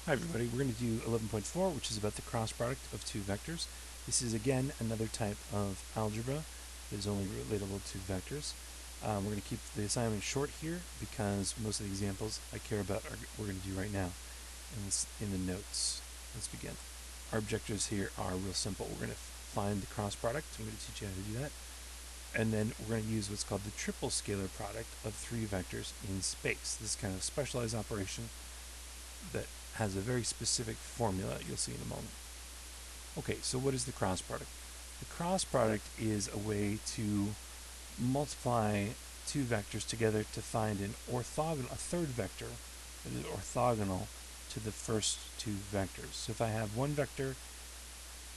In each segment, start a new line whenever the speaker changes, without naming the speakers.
Hi everybody, we're going to do 11.4, which is about the cross product of two vectors. This is again another type of algebra that is only relatable to vectors. We're going to keep the assignment short here because most of the examples I care about are we're going to do right now in the notes. Let's begin. Our objectives here are real simple. We're going to find the cross product. I'm going to teach you how to do that. And then we're going to use what's called the triple scalar product of three vectors in space. This is kind of a specialized operation that has a very specific formula you'll see in a moment. Okay, so what is the cross product? The cross product is a way to multiply two vectors together to find a third vector that is orthogonal to the first two vectors. So if I have one vector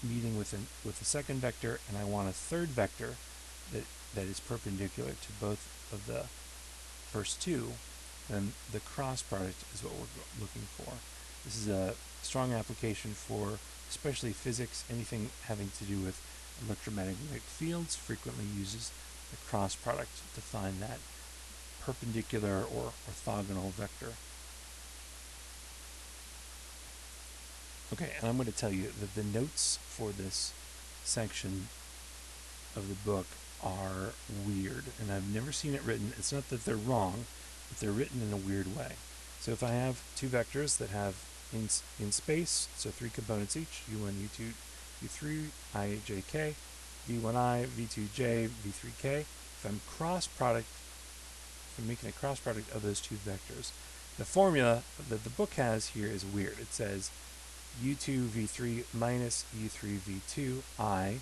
meeting with a second vector and I want a third vector that is perpendicular to both of the first two, then the cross product is what we're looking for. This is a strong application for especially physics. Anything having to do with electromagnetic fields frequently uses the cross product to find that perpendicular or orthogonal vector. Okay, and I'm going to tell you that the notes for this section of the book are weird, and I've never seen it written. It's not that they're wrong, but they're written in a weird way. So if I have two vectors that have in space, so three components each, u1, u2, u3, I, j, k, v1i, v2j, v3k, if I'm making a cross product of those two vectors, the formula that the book has here is weird. It says u2 v3 minus u3 v2 I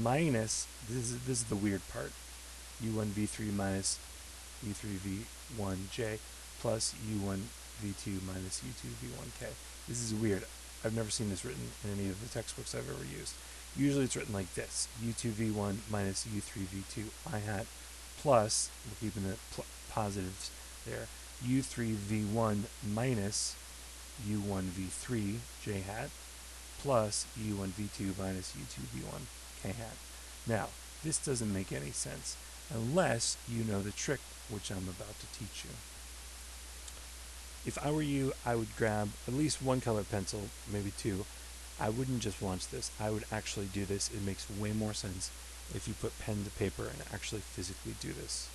minus, this is the weird part, u1 v3 minus u3 v1 j plus u1 v2 minus u2 v1 k. This is weird. I've never seen this written in any of the textbooks I've ever used. Usually it's written like this: u2 v1 minus u3 v2 I hat plus, we're keeping the positives there, u3 v1 minus u1 v3 j hat plus u1 v2 minus u2 v1 k hat. Now, this doesn't make any sense unless you know the trick which I'm about to teach you. If I were you, I would grab at least one colored pencil, maybe two. I wouldn't just watch this. I would actually do this. It makes way more sense if you put pen to paper and actually physically do this.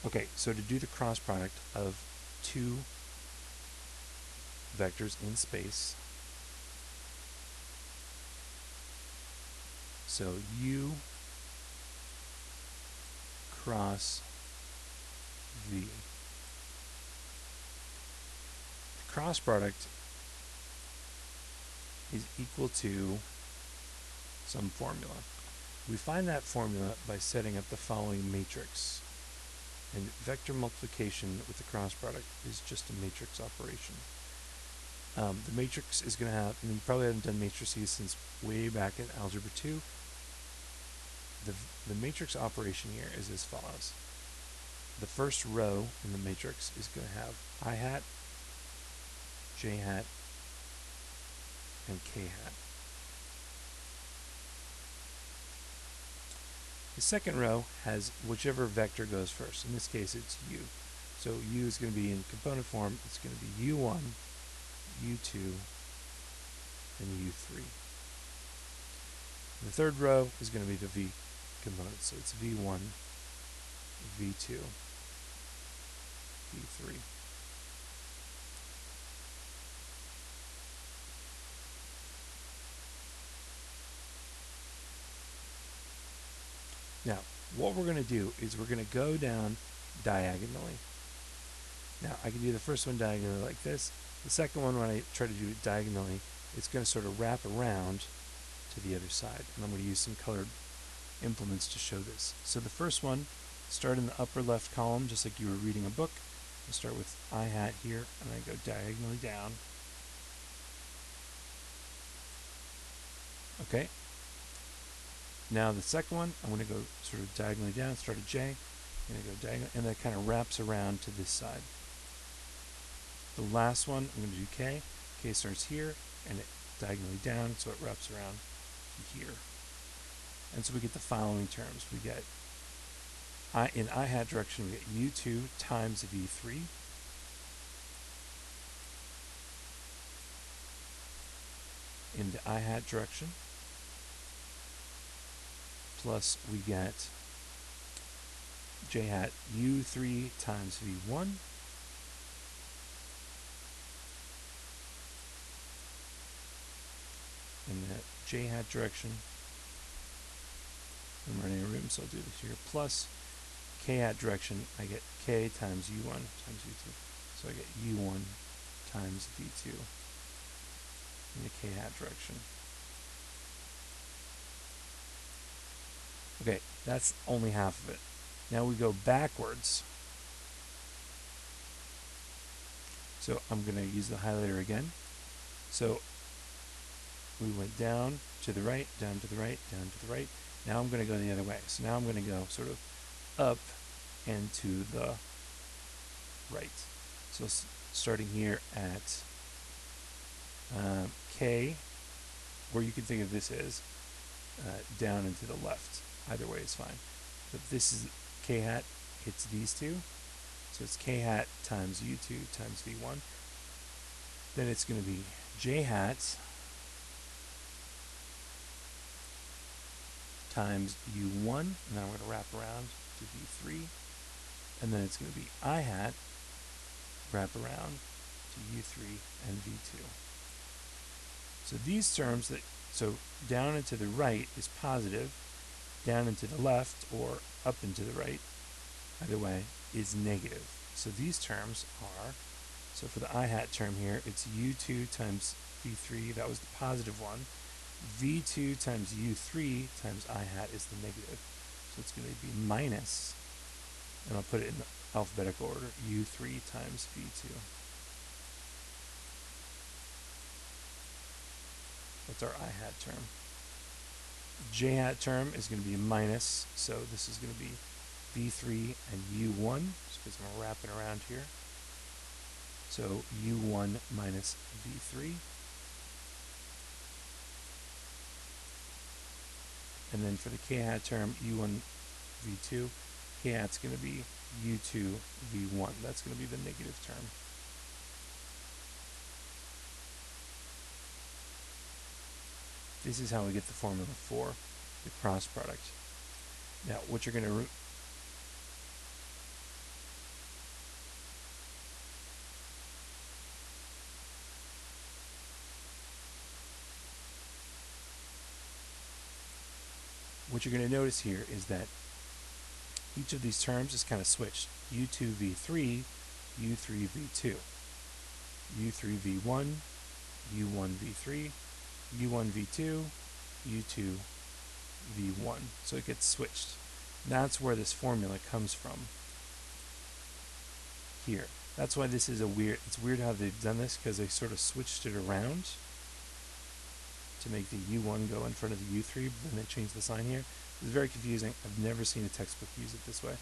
Okay, so to do the cross product of two vectors in space, so u cross v. The cross product is equal to some formula. We find that formula by setting up the following matrix. And vector multiplication with the cross product is just a matrix operation. The matrix is going to have, and you probably haven't done matrices since way back in Algebra 2. The matrix operation here is as follows. The first row in the matrix is going to have I hat, j hat, and k hat. The second row has whichever vector goes first. In this case, it's u. So u is going to be in component form. It's going to be u1, u2, and u3. The third row is going to be the v component. So it's v1, v2, v3. Now, what we're going to do is we're going to go down diagonally. Now, I can do the first one diagonally like this. The second one, when I try to do it diagonally, it's going to sort of wrap around to the other side. And I'm going to use some colored implements to show this. So the first one, start in the upper left column, just like you were reading a book. I'll start with I hat here, and I go diagonally down. Okay. Now the second one, I'm going to go sort of diagonally down, start at J, I'm going to go diagonally, and that kind of wraps around to this side. The last one, I'm going to do K. K starts here, and it diagonally down, so it wraps around to here. And so we get the following terms. We get, in I hat direction, we get U2 times V3 in the i-hat direction, plus we get j-hat u3 times v1 in the j-hat direction. I'm running a room, so I'll do this here. Plus k-hat direction, I get k times u1 times v2. So I get u1 times v2 in the k-hat direction. Okay, that's only half of it. Now we go backwards. So I'm going to use the highlighter again. So we went down to the right, down to the right, down to the right. Now I'm going to go the other way. So now I'm going to go sort of up and to the right. So starting here at K, or you can think of this as down and to the left. Either way is fine. But this is K-hat hits these two. So it's K-hat times U2 times V1. Then it's going to be J-hat times U1, and then I'm going to wrap around to V3. And then it's going to be I-hat, wrap around to U3 and V2. So these terms, so down and to the right is positive, down and to the left or up and to the right, either way, is negative. So these terms are, so for the I-hat term here, it's U2 times V3, that was the positive one. V2 times U3 times I-hat is the negative. So it's going to be minus, and I'll put it in the alphabetical order, U3 times V2. That's our I-hat term. J-hat term is going to be minus, so this is going to be V3 and U1, just because I'm wrapping around here. So U1 minus V3. And then for the K-hat term, U1 V2, K-hat's going to be U2 V1. That's going to be the negative term. This is how we get the formula for the cross product. Now, what you're going to notice here is that each of these terms is kind of switched. U2 V3, U3 V2, U3 V1, U1 V3, U1 V2, U2 V1. So it gets switched. That's where this formula comes from. Here. That's why this is it's weird how they've done this, because they sort of switched it around to make the U1 go in front of the U3, but then they changed the sign here. It's very confusing. I've never seen a textbook use it this way.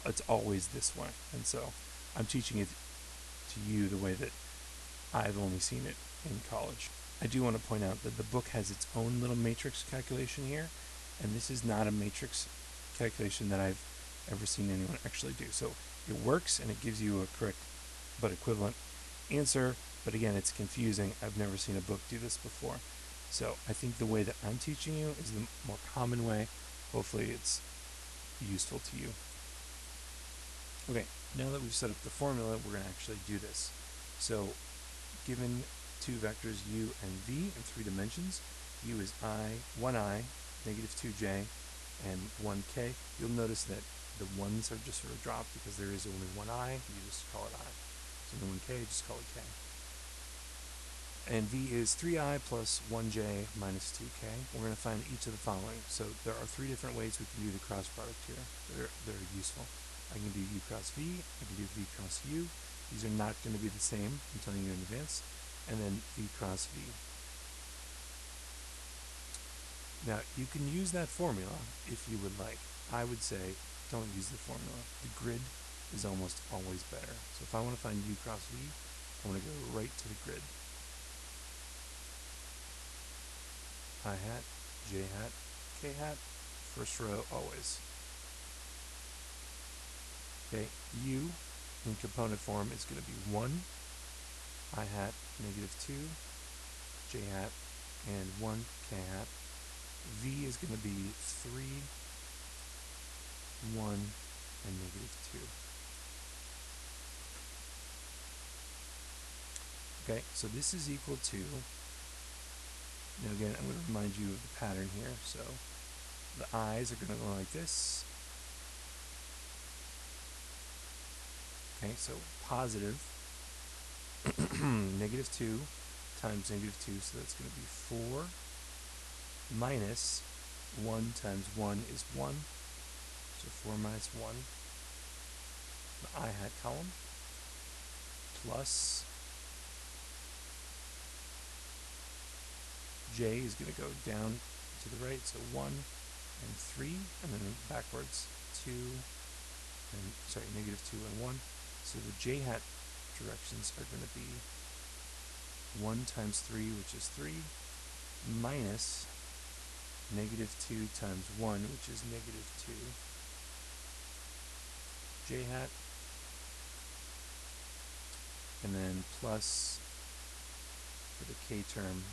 It's always this way. And so I'm teaching it to you the way that I've only seen it in college. I do want to point out that the book has its own little matrix calculation here, and this is not a matrix calculation that I've ever seen anyone actually do. So it works and it gives you a correct but equivalent answer, but again, it's confusing. I've never seen a book do this before. So I think the way that I'm teaching you is the more common way. Hopefully it's useful to you. Okay, now that we've set up the formula, we're going to actually do this. So given two vectors u and v in 3 dimensions, u is I, negative 2j, and 1k. You'll notice that the ones are just sort of dropped because there is only one I, you just call it I. So the 1k, just call it k. And v is 3i plus 1j minus 2k. We're going to find each of the following. So there are 3 different ways we can do the cross product here that are useful. I can do u cross v, I can do v cross u. These are not going to be the same, I'm telling you in advance. And then v cross v. Now, you can use that formula if you would like. I would say don't use the formula. The grid is almost always better. So if I want to find u cross v, I want to go right to the grid. I hat, j hat, k hat, first row always. Okay, u in component form is going to be 1, I hat, negative 2, j hat, and 1 k hat. V is going to be 3, 1, and -2. Okay, so this is equal to, now again, I'm going to remind you of the pattern here. So the i's are going to go like this. Okay, so positive -2 times -2, so that's going to be 4 minus 1 times 1 is 1, so 4 minus 1, the I hat column, plus j is going to go down to the right, so 1 and 3, and then backwards 2, and sorry, -2 and 1. So the j hat directions are going to be 1 times 3, which is 3, minus -2 times 1, which is -2, j hat, and then plus, for the k term,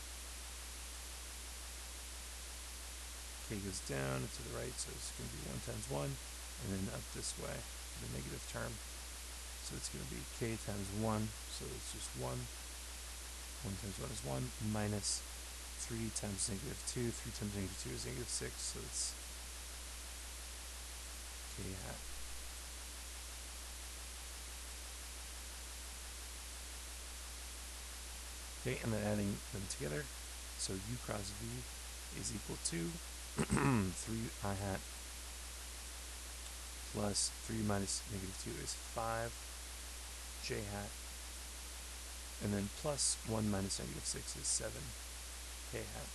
k goes down and to the right, so it's going to be 1 times 1, and then up this way for the negative term. So it's going to be k times 1, so it's just 1. 1 times 1 is 1, minus 3 times -2. 3 times -2 is -6, so it's k hat. Okay, and then adding them together, so u cross v is equal to 3 I hat plus 3 minus -2 is 5 j hat, and then plus 1 minus -6 is 7 k hat.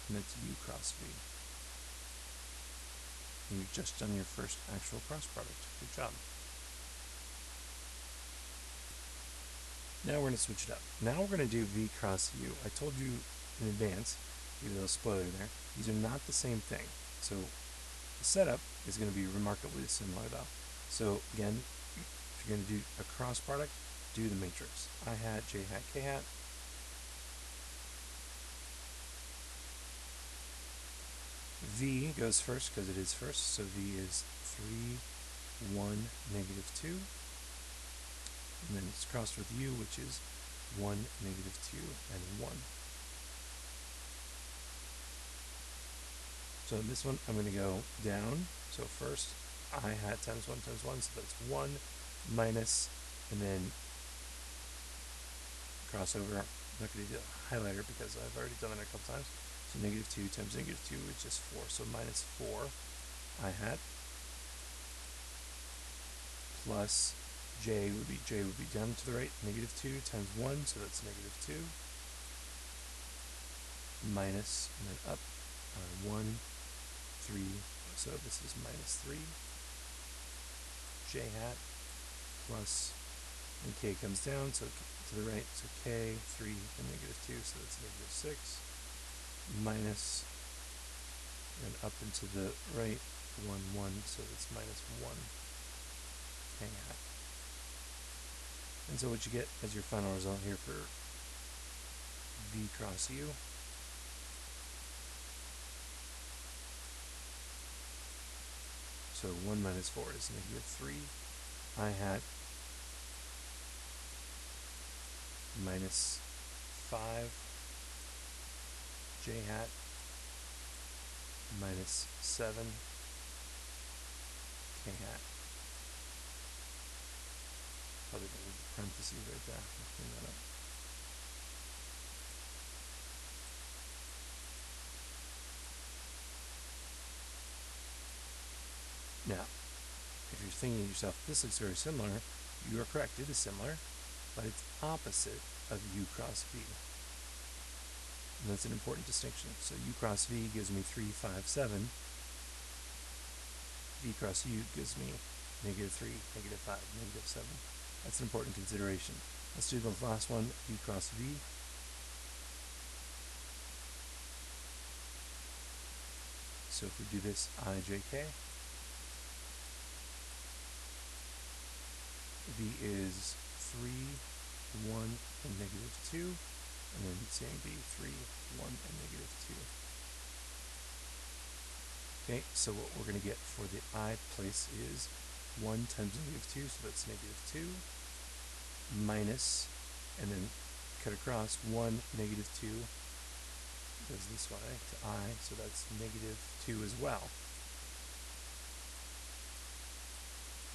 And that's u cross v. And you've just done your first actual cross product. Good job. Now we're going to switch it up. Now we're going to do v cross u. I told you in advance, give a little spoiler there, these are not the same thing. So the setup is going to be remarkably similar though. So again, if you're going to do a cross product, do the matrix. I hat, j hat, k hat. V goes first because it is first, so V is 3, 1, -2. And then it's crossed with U, which is 1, -2, and 1. So in this one, I'm going to go down. So first, I hat times 1 times 1, so that's 1 minus, and then crossover. I'm not going to do a highlighter because I've already done it a couple times. So -2 times -2, which is 4. So minus 4 I hat plus j would be down to the right, -2 times 1, so that's -2, minus, and then up 1, 3, so this is minus 3 j hat plus, and k comes down, so to the right, so k, 3, and -2, so that's -6, minus, and up and to the right, 1, 1, so that's minus 1 k hat. And so what you get as your final result here for v cross u so 1 minus 4 is -3 I hat minus 5 j hat minus 7 k hat. Probably going to need parentheses right there. I'll clean that up. Now, if you're thinking to yourself, this looks very similar, you are correct, it is similar, but it's opposite of u cross v. And that's an important distinction. So u cross v gives me 3, 5, 7. V cross u gives me -3, -5, -7. That's an important consideration. Let's do the last one, v cross v. So if we do this ijk, v is 3, 1, and negative 2, and then same v, 3, 1, and negative 2. Okay, so what we're going to get for the I place is 1 times negative 2, so that's negative 2, minus, and then cut across, 1, negative 2 goes this way to I, so that's negative 2 as well,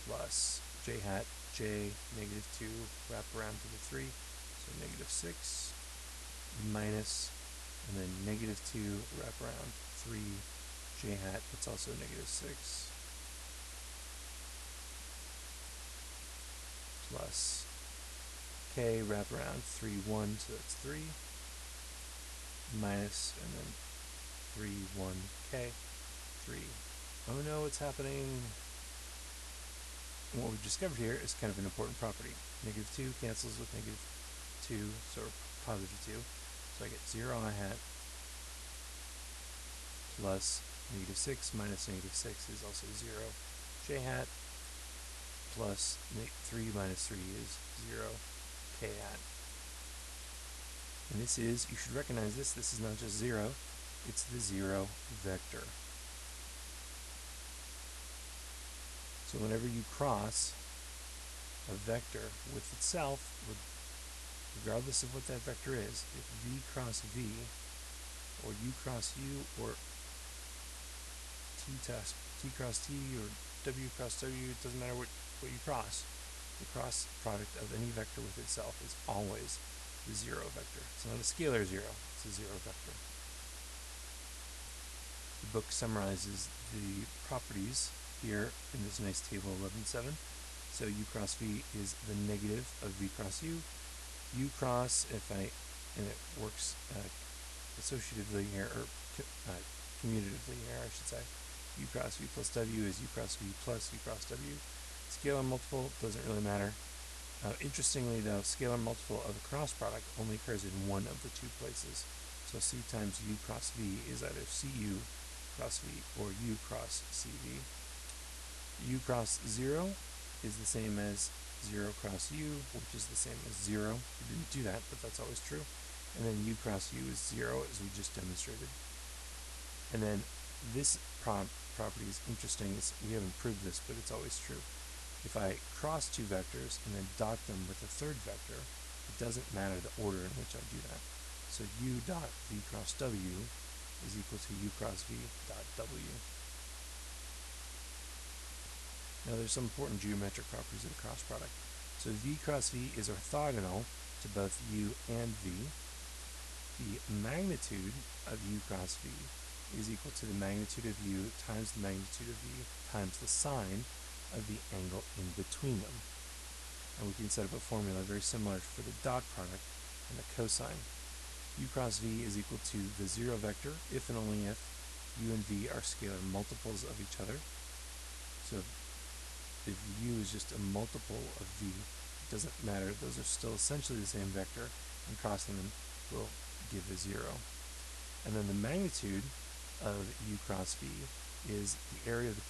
plus j hat, j, negative 2, wrap around to the 3, so negative 6, minus, and then negative 2, wrap around 3, j hat, that's also negative 6, plus k, wrap around 3, 1, so that's 3, minus, and then 3, 1, k, 3. Oh no, what's happening? And what we've discovered here is kind of an important property. Negative 2 cancels with negative 2, so positive 2. So I get 0 I hat plus negative 6 minus negative 6 is also 0 j hat plus 3 minus 3 is 0 k hat. And this is, you should recognize this is not just 0, it's the 0 vector. So whenever you cross a vector with itself, regardless of what that vector is, if v cross v, or u cross u, or t cross t, or w cross w, it doesn't matter what you cross, the cross product of any vector with itself is always the 0 vector. It's not a scalar 0, it's a 0 vector. The book summarizes the properties here in this nice table 11.7. So u cross v is the negative of v cross u. U cross, and it works associatively here, or commutatively here, I should say. U cross v plus w is u cross v plus u cross w. Scalar multiple doesn't really matter. Interestingly though, scalar multiple of a cross product only occurs in one of the two places. So c times u cross v is either cu cross v or u cross cv. U cross 0 is the same as 0 cross u, which is the same as 0. We didn't do that, but that's always true. And then u cross u is 0, as we just demonstrated. And then this property is interesting. We haven't proved this, but it's always true. If I cross two vectors and then dot them with a third vector, it doesn't matter the order in which I do that. So u dot v cross w is equal to u cross v dot w. Now there's some important geometric properties of the cross product. So v cross v is orthogonal to both u and v. The magnitude of u cross v is equal to the magnitude of u times the magnitude of v times the sine of the angle in between them. And we can set up a formula very similar for the dot product and the cosine. U cross v is equal to the 0 vector if and only if u and v are scalar multiples of each other. So if u is just a multiple of v, it doesn't matter. Those are still essentially the same vector, and crossing them will give a 0. And then the magnitude of u cross v is the area of the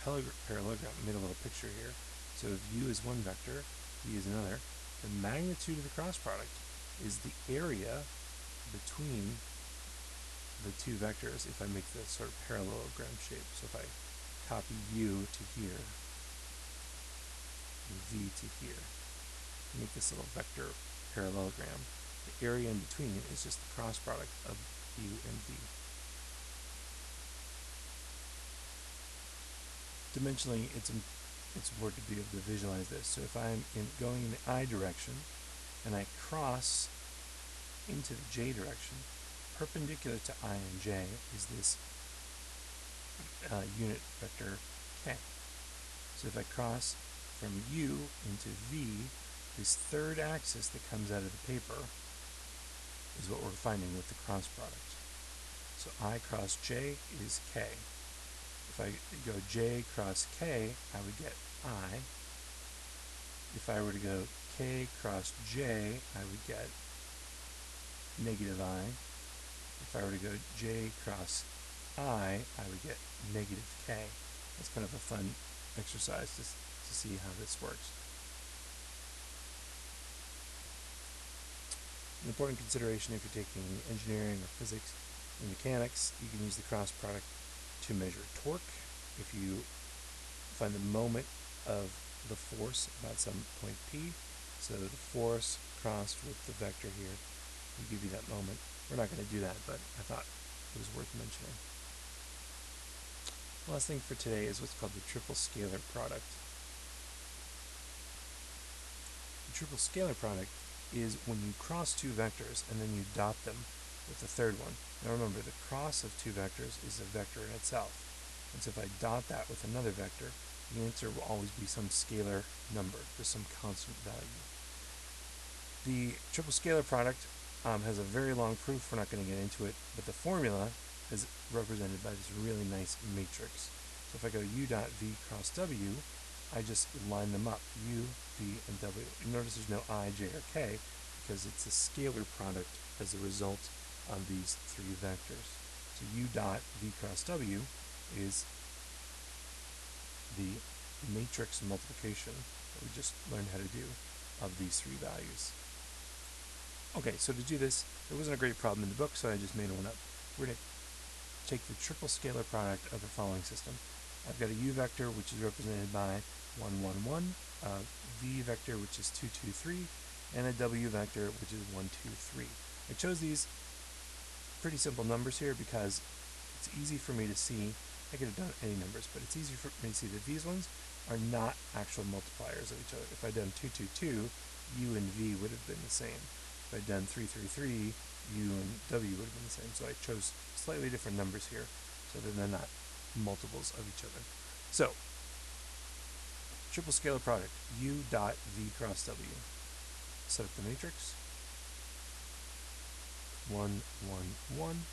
parallelogram. I made a little picture here. So if u is one vector, v is another, the magnitude of the cross product is the area between the two vectors if I make the sort of parallelogram shape. So if I copy u to here, and v to here, make this little vector parallelogram, the area in between is just the cross product of u and v. Dimensionally, it's important to be able to visualize this. So if I'm going in the I direction and I cross into the j direction, perpendicular to I and j is this unit vector k. So if I cross from u into v, this third axis that comes out of the paper is what we're finding with the cross product. So I cross j is k. If I go j cross k, I would get I. If I were to go k cross j, I would get negative I. If I were to go j cross I would get negative k. That's kind of a fun exercise to see how this works. An important consideration if you're taking engineering or physics and mechanics, you can use the cross product to measure torque. If you find the moment of the force about some point P, so the force crossed with the vector here will give you that moment. We're not going to do that, but I thought it was worth mentioning. The last thing for today is what's called the triple scalar product. The triple scalar product is when you cross two vectors and then you dot them with the third one. Now remember, the cross of two vectors is a vector in itself. And so if I dot that with another vector, the answer will always be some scalar number, just some constant value. The triple scalar product has a very long proof. We're not going to get into it, but the formula is represented by this really nice matrix. So if I go u dot v cross w, I just line them up, u, v, and w. You notice there's no I, j, or k, because it's a scalar product as a result of these three vectors. So u dot v cross w is the matrix multiplication that we just learned how to do of these three values. Okay, so to do this, there wasn't a great problem in the book, so I just made one up. We're going to take the triple scalar product of the following system. I've got a u vector, which is represented by 1, 1, 1, a v vector, which is 2, 2, 3, and a w vector, which is 1, 2, 3. I chose these pretty simple numbers here because it's easy for me to see. I could have done any numbers, but it's easy for me to see that these ones are not actual multipliers of each other. If I'd done 2, 2, 2, u and v would have been the same. If I'd done 3, 3, 3, u and w would have been the same. So I chose slightly different numbers here so that they're not multiples of each other. So, triple scalar product, u dot v cross w. Set up the matrix. 1, 1, 1,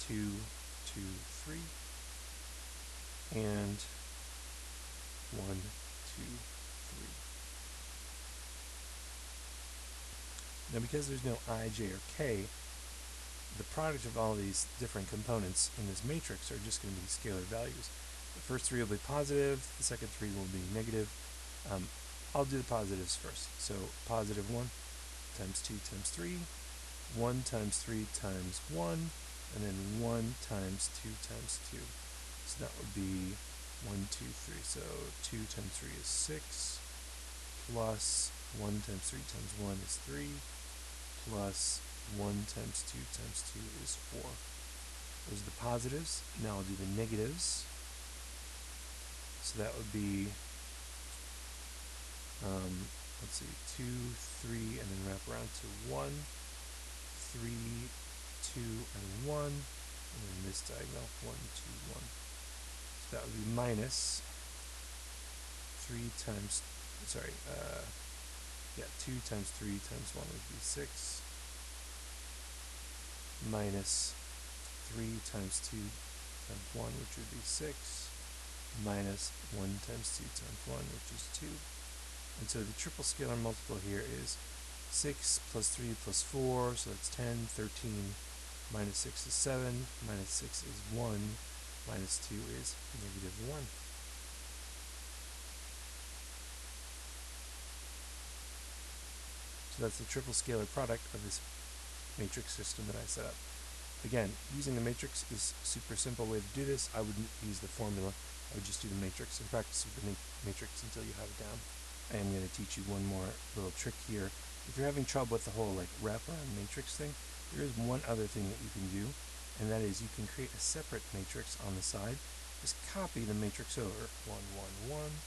2, 2, 3, and 1, 2, 3. Now because there's no I, j, or k, the product of all these different components in this matrix are just going to be scalar values. The first three will be positive, the second three will be negative. I'll do the positives first. So positive 1 times 2 times 3, 1 times 3 times 1, and then 1 times 2 times 2. So that would be 1, 2, 3. So 2 times 3 is 6, plus 1 times 3 times 1 is 3, plus 1 times 2 times 2 is 4. Those are the positives. Now I'll do the negatives. So that would be, let's see, 2, 3, and then wrap around to 1, 3, 2, and 1, and then this diagonal, 1, 2, 1. So that would be minus 3 times, 2 times 3 times 1 would be 6, minus 3 times 2 times 1, which would be 6, minus 1 times 2 times 1, which is 2. And so the triple scalar multiple here is 6 plus 3 plus 4, so that's 10, 13, minus 6 is 7, minus 6 is 1, minus 2 is negative 1. So that's the triple scalar product of this matrix system that I set up. Again, using the matrix is a super simple way to do this. I wouldn't use the formula. I would just do the matrix and practice with the matrix until you have it down. I am going to teach you one more little trick here. If you're having trouble with the whole wraparound matrix thing, there is one other thing that you can do, and that is you can create a separate matrix on the side. Just copy the matrix over. 1, 1, 1,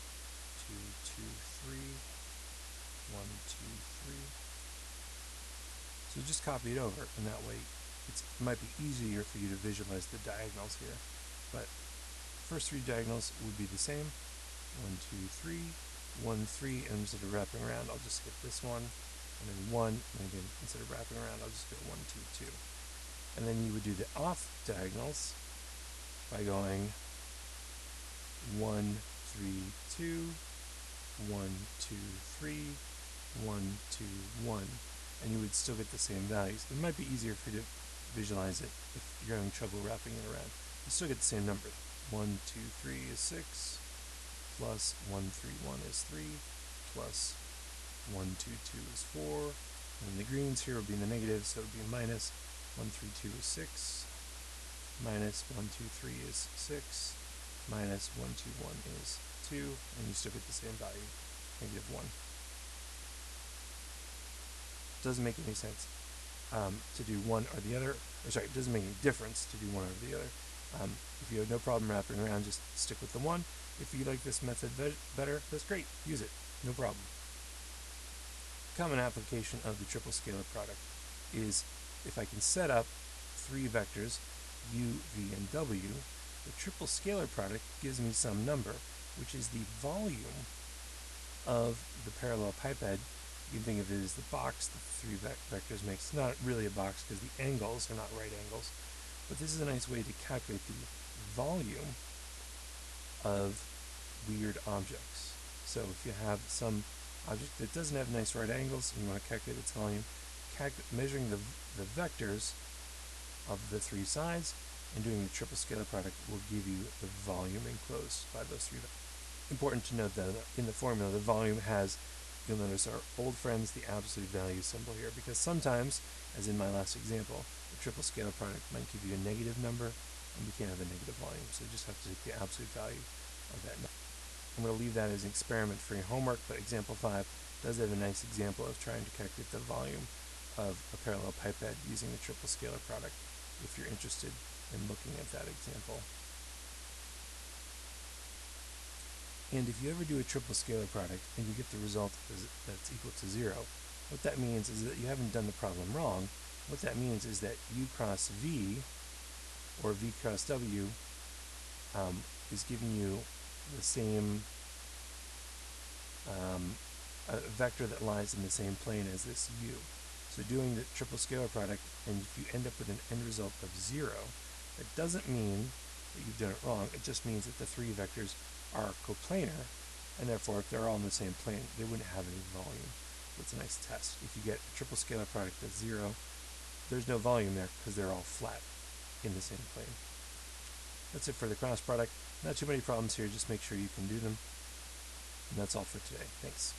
2, 2, 3, 1, 2, 3. So just copy it over, and that way it might be easier for you to visualize the diagonals here. But first three diagonals would be the same. 1, 2, 3, 1, 3, and instead of wrapping around, I'll just skip this one, and then 1, and again, instead of wrapping around, I'll just go 1, 2, 2. And then you would do the off diagonals by going 1, 3, 2, 1, 2, 3, 1, 2, 1, and you would still get the same values. It might be easier for you to visualize it if you're having trouble wrapping it around. You still get the same number. 1, 2, 3 is 6, plus 1, 3, 1 is 3, plus 1, 2, 2 is 4, And the greens here would be in the negative, so it would be minus 1, 3, 2 is 6, minus 1, 2, 3 is 6, minus 1, 2, 1 is 2, and you still get the same value, negative 1. Doesn't make any sense to do one or the other. It doesn't make any difference to do one or the other. If you have no problem wrapping around, just stick with the one. If you like this method better, that's great. Use it. No problem. Common application of the triple scalar product is if I can set up three vectors, u, v, and w, the triple scalar product gives me some number, which is the volume of the parallel pipette. You can think of it as the box that the three vectors make. It's not really a box because the angles are not right angles, but this is a nice way to calculate the volume of weird objects. So if you have some object that doesn't have nice right angles and you want to calculate its volume, measuring the vectors of the three sides and doing the triple scalar product will give you the volume enclosed by those three vectors. Important to note that in the formula, the volume has, you'll notice our old friends, the absolute value symbol here, because sometimes, as in my last example, the triple scalar product might give you a negative number, and we can't have a negative volume, so you just have to take the absolute value of that number. I'm going to leave that as an experiment for your homework, but example 5 does have a nice example of trying to calculate the volume of a parallel pipette using the triple scalar product, if you're interested in looking at that example. And if you ever do a triple scalar product and you get the result that's equal to 0, what that means is that you haven't done the problem wrong. What that means is that u cross v, or v cross w, is giving you the same vector that lies in the same plane as this u. So doing the triple scalar product, and if you end up with an end result of 0, that doesn't mean that you've done it wrong. It just means that the three vectors are coplanar, and therefore if they're all in the same plane, they wouldn't have any volume. That's a nice test. If you get a triple scalar product that's 0, there's no volume there because they're all flat in the same plane. That's it for the cross product. Not too many problems here, just make sure you can do them. And that's all for today. Thanks.